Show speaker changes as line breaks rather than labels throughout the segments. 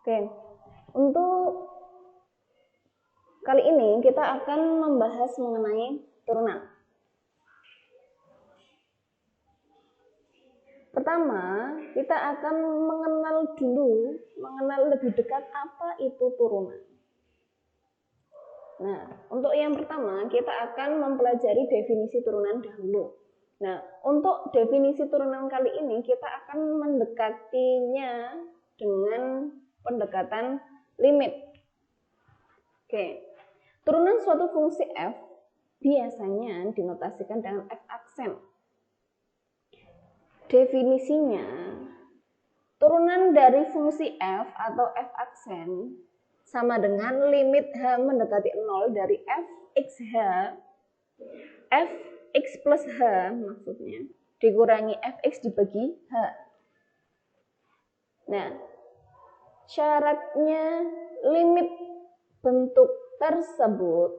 Oke, untuk kali ini kita akan membahas mengenai turunan. Pertama, kita akan mengenal lebih dekat apa itu turunan. Nah, untuk yang pertama kita akan mempelajari definisi turunan dahulu. Nah, untuk definisi turunan kali ini kita akan mendekatinya dengan pendekatan limit. Oke, turunan suatu fungsi f biasanya dinotasikan dengan f aksen. Definisinya, turunan dari fungsi f atau f aksen sama dengan limit h mendekati 0 dari fxh, fx plus h maksudnya, dikurangi fx dibagi h. Nah, syaratnya limit bentuk tersebut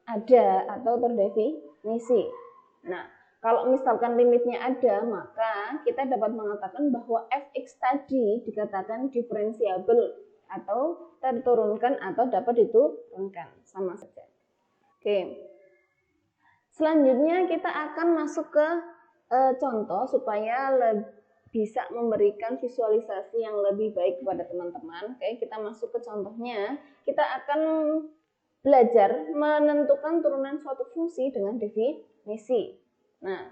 ada atau terdefinisi. Nah, kalau misalkan limitnya ada, maka kita dapat mengatakan bahwa fx tadi dikatakan diferensiabel atau terturunkan atau dapat diturunkan, sama saja. Oke. Selanjutnya kita akan masuk ke contoh supaya bisa memberikan visualisasi yang lebih baik kepada teman-teman. Oke, kita masuk ke contohnya. Kita akan belajar menentukan turunan suatu fungsi dengan definisi. Nah,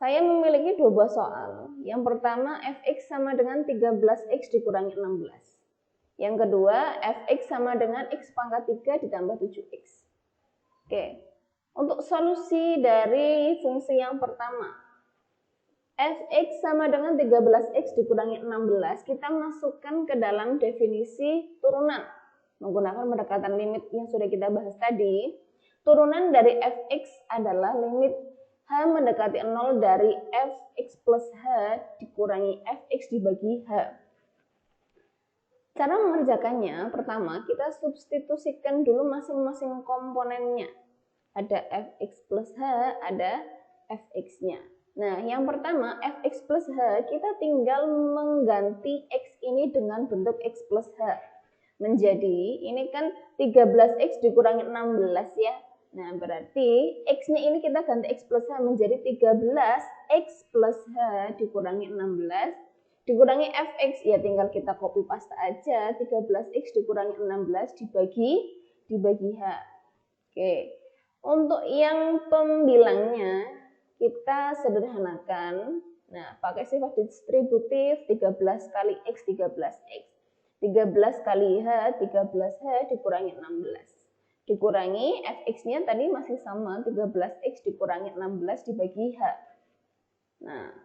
saya memiliki dua buah soal. Yang pertama, fx sama dengan 13x dikurangi 16. Yang kedua, fx sama dengan x pangkat 3 ditambah 7x. Oke, untuk solusi dari fungsi yang pertama, fx sama dengan 13x dikurangi 16, kita masukkan ke dalam definisi turunan. Menggunakan pendekatan limit yang sudah kita bahas tadi, turunan dari fx adalah limit h mendekati 0 dari fx plus h dikurangi fx dibagi h. Cara mengerjakannya, pertama kita substitusikan dulu masing-masing komponennya. Ada fx plus h, ada fx-nya. Nah, yang pertama fx plus h, kita tinggal mengganti x ini dengan bentuk x plus h. Menjadi, ini kan 13x dikurangi 16 ya. Nah, berarti x-nya ini kita ganti x plus h menjadi 13x plus h dikurangi 16. Dikurangi fx, ya tinggal kita copy paste aja, 13x dikurangi 16 dibagi h. Oke, untuk yang pembilangnya kita sederhanakan. Nah, pakai sifat distributif, 13 kali x 13x. 13 kali h 13h dikurangi 16. Dikurangi fx-nya tadi masih sama, 13x dikurangi 16 dibagi h. Nah,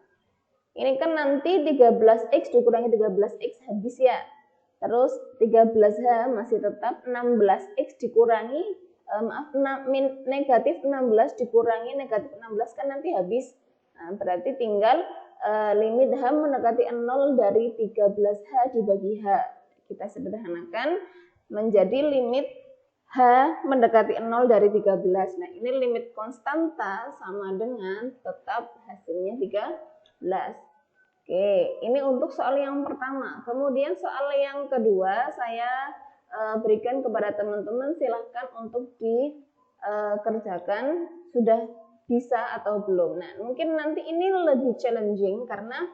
ini kan nanti 13x dikurangi 13x habis ya. Terus 13h masih tetap 16x dikurangi, negatif 16 dikurangi negatif 16 kan nanti habis. Nah, berarti tinggal limit h mendekati 0 dari 13h dibagi h. Kita sederhanakan menjadi limit h mendekati 0 dari 13. Nah, ini limit konstanta sama dengan tetap hasilnya 13. Oke, ini untuk soal yang pertama. Kemudian soal yang kedua saya berikan kepada teman-teman, silahkan untuk dikerjakan sudah bisa atau belum. Nah, mungkin nanti ini lebih challenging karena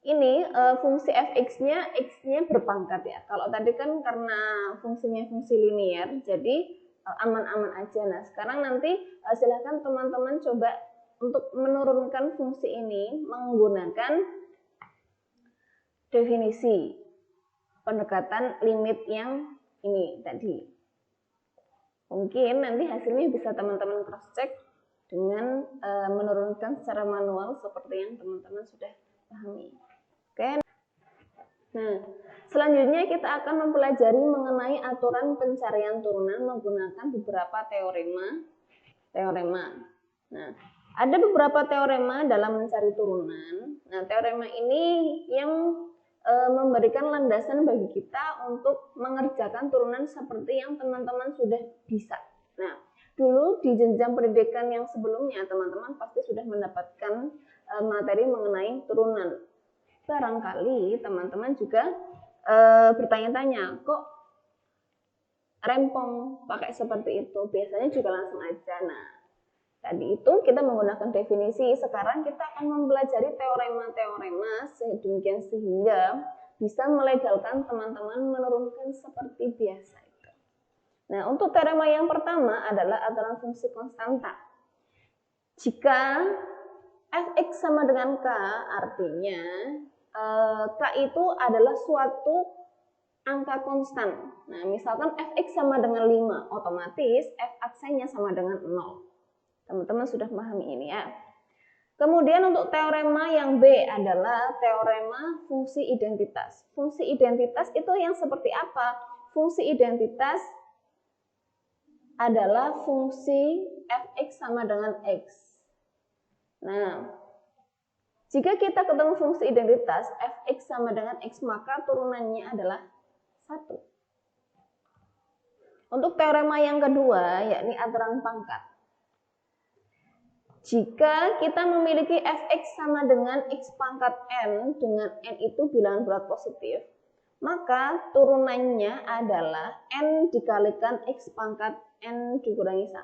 ini fungsi fx-nya x-nya berpangkat ya. Kalau tadi kan karena fungsinya fungsi linear, jadi aman-aman aja. Nah, sekarang nanti silahkan teman-teman coba untuk menurunkan fungsi ini menggunakan definisi pendekatan limit yang ini tadi. Mungkin nanti hasilnya bisa teman-teman cross check dengan menurunkan secara manual seperti yang teman-teman sudah pahami. Oke. Nah, selanjutnya kita akan mempelajari mengenai aturan pencarian turunan menggunakan beberapa teorema. Nah, ada beberapa teorema dalam mencari turunan. Nah, teorema ini yang memberikan landasan bagi kita untuk mengerjakan turunan seperti yang teman-teman sudah bisa. Nah, dulu di jenjang pendidikan yang sebelumnya teman-teman pasti sudah mendapatkan materi mengenai turunan. Barangkali teman-teman juga bertanya-tanya, kok rempong pakai seperti itu? Biasanya juga langsung aja. Nah, tadi itu kita menggunakan definisi. Sekarang kita akan mempelajari teorema-teorema sedemikian sehingga bisa melegalkan teman-teman menurunkan seperti biasa. Nah, untuk teorema yang pertama adalah aturan fungsi konstanta. Jika fx sama dengan k, artinya k itu adalah suatu angka konstan. Nah, misalkan fx sama dengan 5, otomatis f aksennya sama dengan 0. Teman-teman sudah memahami ini ya. Kemudian untuk teorema yang B adalah teorema fungsi identitas. Fungsi identitas itu yang seperti apa? Fungsi identitas adalah fungsi fx sama dengan x. Nah, jika kita ketemu fungsi identitas fx sama dengan x, maka turunannya adalah 1. Untuk teorema yang kedua, yakni aturan pangkat. Jika kita memiliki fx sama dengan x pangkat n, dengan n itu bilangan bulat positif, maka turunannya adalah n dikalikan x pangkat n dikurangi 1.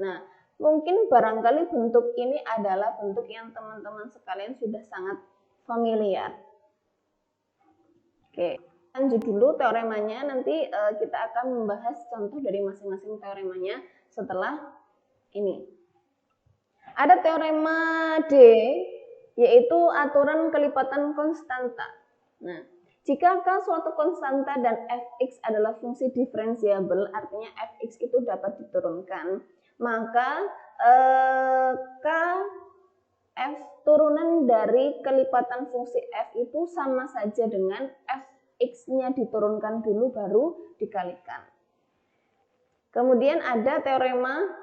Nah, mungkin barangkali bentuk ini adalah bentuk yang teman-teman sekalian sudah sangat familiar. Oke, lanjut dulu teoremanya, nanti kita akan membahas contoh dari masing-masing teoremanya setelah ini. Ada teorema D, yaitu aturan kelipatan konstanta. Nah, jika K suatu konstanta dan fx adalah fungsi diferensiabel, artinya fx itu dapat diturunkan, maka K f turunan dari kelipatan fungsi f itu sama saja dengan fx-nya diturunkan dulu baru dikalikan. Kemudian ada teorema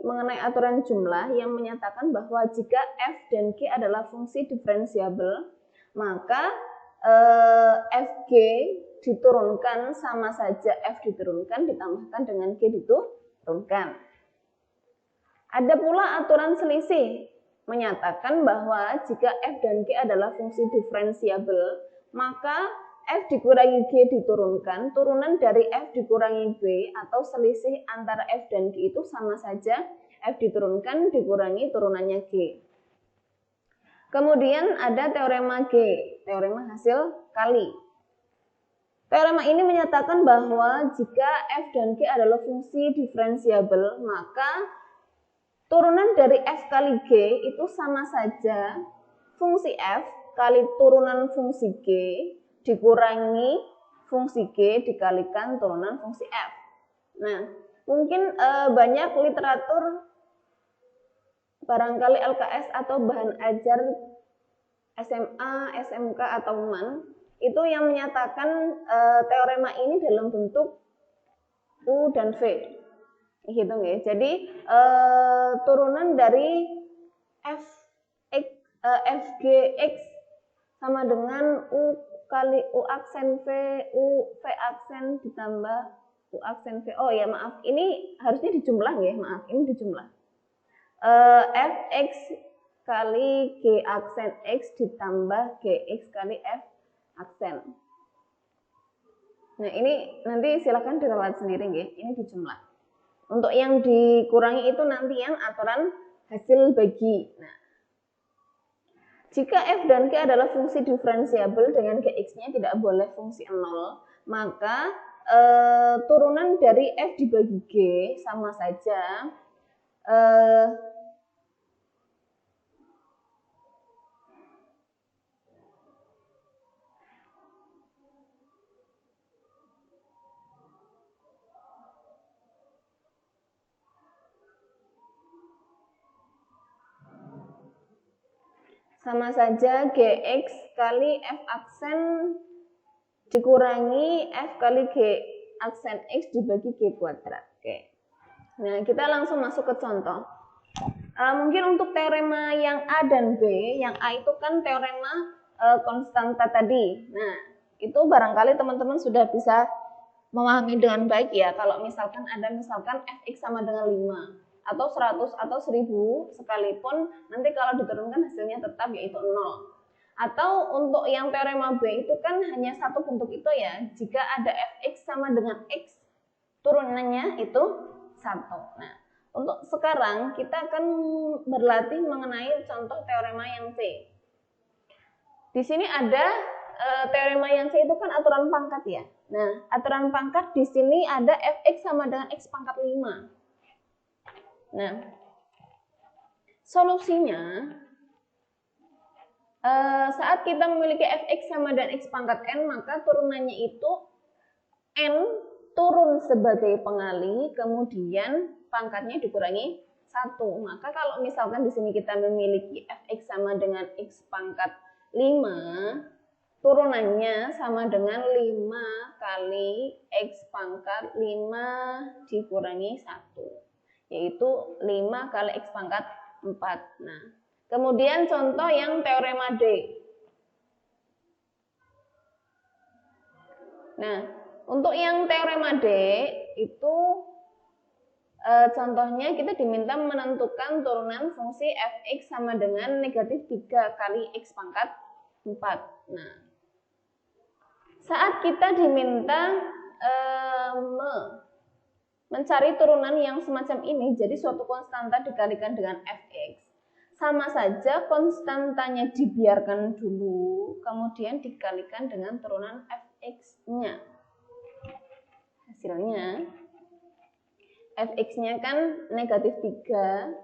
mengenai aturan jumlah yang menyatakan bahwa jika f dan g adalah fungsi diferensiabel, maka fg diturunkan sama saja f diturunkan ditambahkan dengan g diturunkan. Ada pula aturan selisih menyatakan bahwa jika f dan g adalah fungsi diferensiabel, maka f dikurangi g diturunkan, turunan dari f dikurangi b atau selisih antara f dan g itu sama saja f diturunkan dikurangi turunannya g. Kemudian ada teorema G, teorema hasil kali. Teorema ini menyatakan bahwa jika f dan g adalah fungsi diferensiabel, maka turunan dari f kali g itu sama saja fungsi f kali turunan fungsi g dikurangi fungsi g dikalikan turunan fungsi f. Nah, mungkin banyak literatur barangkali LKS atau bahan ajar SMA, SMK atau MAN itu yang menyatakan teorema ini dalam bentuk U dan V. Gitu ya. Jadi turunan dari fgx sama dengan U kali U aksen V, U V aksen ditambah U aksen V. Oh ya maaf, ini harusnya dijumlah ya, maaf, ini dijumlah. Fx kali G aksen X ditambah Gx kali F aksen. Nah ini nanti silakan diralat sendiri ya, ini dijumlah. Untuk yang dikurangi itu nanti yang aturan hasil bagi. Nah, jika f dan g adalah fungsi diferensiabel dengan gx-nya tidak boleh fungsi 0, maka turunan dari f dibagi g sama saja sama saja gx kali f aksen dikurangi f kali g aksen x dibagi g kuadrat. Oke. Nah, kita langsung masuk ke contoh. Mungkin untuk teorema yang A dan B, yang A itu kan teorema konstanta tadi. Nah, itu barangkali teman-teman sudah bisa memahami dengan baik ya. Kalau misalkan ada fx sama dengan 5. Atau 100 atau 1000 sekalipun nanti kalau diturunkan hasilnya tetap yaitu 0. Atau untuk yang teorema B itu kan hanya satu bentuk itu ya, jika ada fx sama dengan x, turunannya itu 1. Nah, untuk sekarang kita akan berlatih mengenai contoh teorema yang C. Di sini ada teorema yang C itu kan aturan pangkat ya. Nah, aturan pangkat di sini ada fx sama dengan x pangkat 5. Nah, solusinya saat kita memiliki fx sama dengan x pangkat n, maka turunannya itu n turun sebagai pengali, kemudian pangkatnya dikurangi 1. Maka kalau misalkan di sini kita memiliki fx sama dengan x pangkat 5, turunannya sama dengan 5 kali x pangkat 5 dikurangi 1, yaitu 5 kali x pangkat 4. Nah, kemudian contoh yang teorema D. Nah, untuk yang teorema D itu contohnya kita diminta menentukan turunan fungsi fx sama dengan negatif 3 kali x pangkat 4. Nah, saat kita diminta mencari turunan yang semacam ini, jadi suatu konstanta dikalikan dengan fx, sama saja konstantanya dibiarkan dulu, kemudian dikalikan dengan turunan fx-nya. Hasilnya, fx-nya kan negatif 3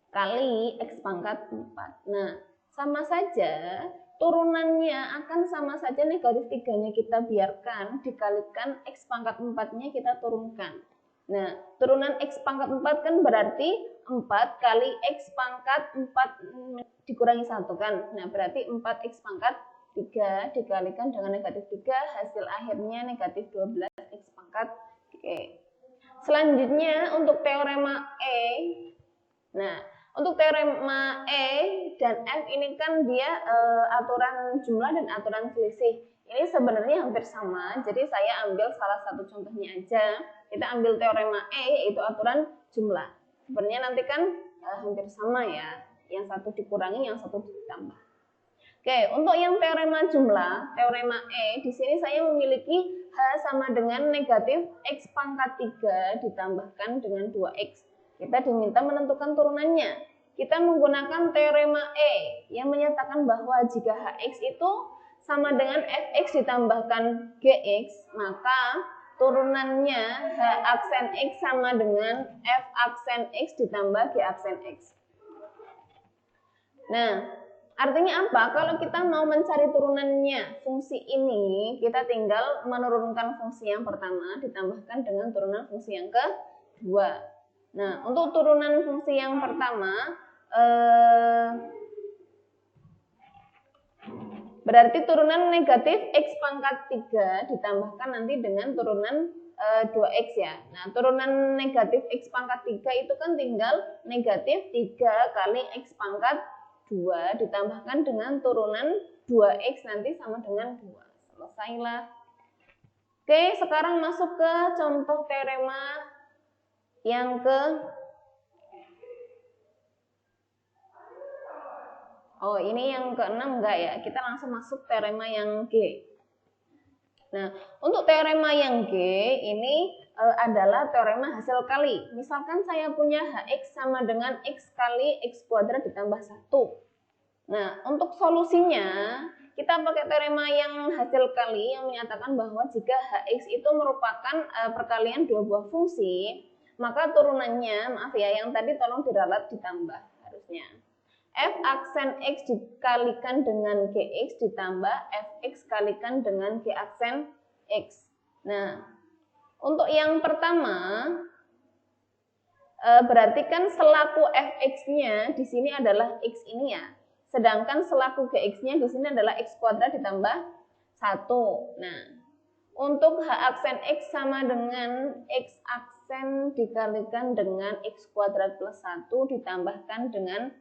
kali x pangkat 4. Nah, sama saja, turunannya akan sama saja negatif 3-nya kita biarkan, dikalikan x pangkat 4-nya kita turunkan. Nah, turunan x pangkat 4 kan berarti 4 kali x pangkat 4 dikurangi 1 kan. Nah, berarti 4x pangkat 3 dikalikan dengan negatif 3, hasil akhirnya negatif 12x pangkat. Oke. Selanjutnya untuk teorema E. Nah, untuk teorema E dan F ini kan dia aturan jumlah dan aturan selisih. Ini sebenarnya hampir sama, jadi saya ambil salah satu contohnya aja. Kita ambil teorema E, yaitu aturan jumlah. Sebenarnya nanti kan hampir sama ya, yang satu dikurangi, yang satu ditambah. Oke, untuk yang teorema jumlah, teorema E, di sini saya memiliki H sama dengan negatif X pangkat 3 ditambahkan dengan 2X. Kita diminta menentukan turunannya. Kita menggunakan teorema E yang menyatakan bahwa jika Hx itu sama dengan Fx ditambahkan Gx, maka turunannya H aksen X sama dengan F aksen X ditambah G aksen X. Nah, artinya apa? Kalau kita mau mencari turunannya fungsi ini, kita tinggal menurunkan fungsi yang pertama ditambahkan dengan turunan fungsi yang kedua. Nah, untuk turunan fungsi yang pertama, berarti turunan negatif X pangkat 3 ditambahkan nanti dengan turunan 2X ya. Nah, turunan negatif X pangkat 3 itu kan tinggal negatif 3 kali X pangkat 2 ditambahkan dengan turunan 2X nanti sama dengan 2. Selesailah. Oke, sekarang masuk ke contoh teorema yang ini yang ke-6 enggak ya? Kita langsung masuk teorema yang G. Nah, untuk teorema yang G ini adalah teorema hasil kali. Misalkan saya punya Hx sama dengan X kali X kuadrat ditambah 1. Nah, untuk solusinya kita pakai teorema yang hasil kali yang menyatakan bahwa jika Hx itu merupakan perkalian dua buah fungsi, maka turunannya, maaf ya, yang tadi tolong diralat ditambah harusnya. F aksen X dikalikan dengan Gx ditambah Fx kalikan dengan G aksen X. Nah, untuk yang pertama, berarti kan selaku Fx-nya di sini adalah X ini ya. Sedangkan selaku Gx-nya di sini adalah X kuadrat ditambah 1. Nah, untuk H aksen X sama dengan X aksen dikalikan dengan X kuadrat plus 1 ditambahkan dengan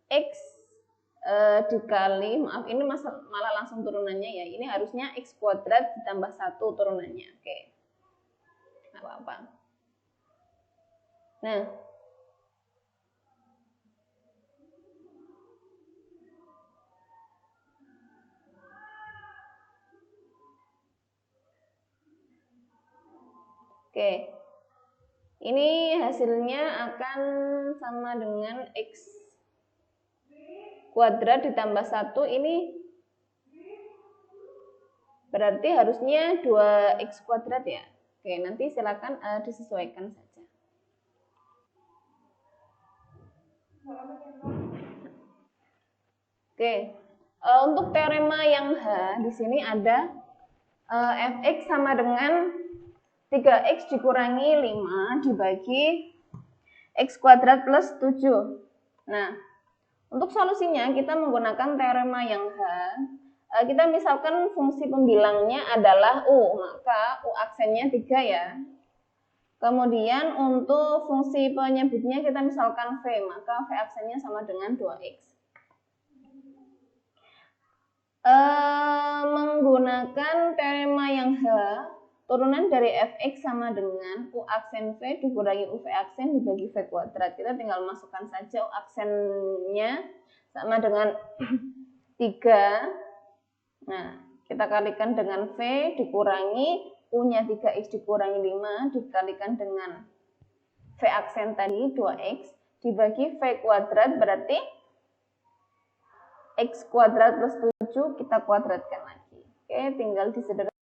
X dikali, maaf ini malah langsung turunannya ya, ini harusnya X kuadrat ditambah 1 turunannya. Oke, nggak apa-apa. Nah, Oke. Ini hasilnya akan sama dengan X kuadrat ditambah 1, ini berarti harusnya 2X kuadrat ya. Oke, nanti silakan disesuaikan saja. Oke, untuk teorema yang H di sini ada fx sama dengan 3x dikurangi 5 dibagi x kuadrat plus 7. Nah, untuk solusinya kita menggunakan teorema yang H. Kita misalkan fungsi pembilangnya adalah U, maka U aksennya 3 ya. Kemudian untuk fungsi penyebutnya kita misalkan V, maka V aksennya sama dengan 2X. Menggunakan teorema yang H, turunan dari fx sama dengan U aksen V dikurangi UV aksen dibagi V kuadrat. Kita tinggal masukkan saja U aksennya sama dengan 3. Nah, kita kalikan dengan V dikurangi U-nya 3X dikurangi 5 dikalikan dengan V aksen tadi 2X dibagi V kuadrat, berarti X kuadrat plus 7 kita kuadratkan lagi. Oke, tinggal disederhanakan.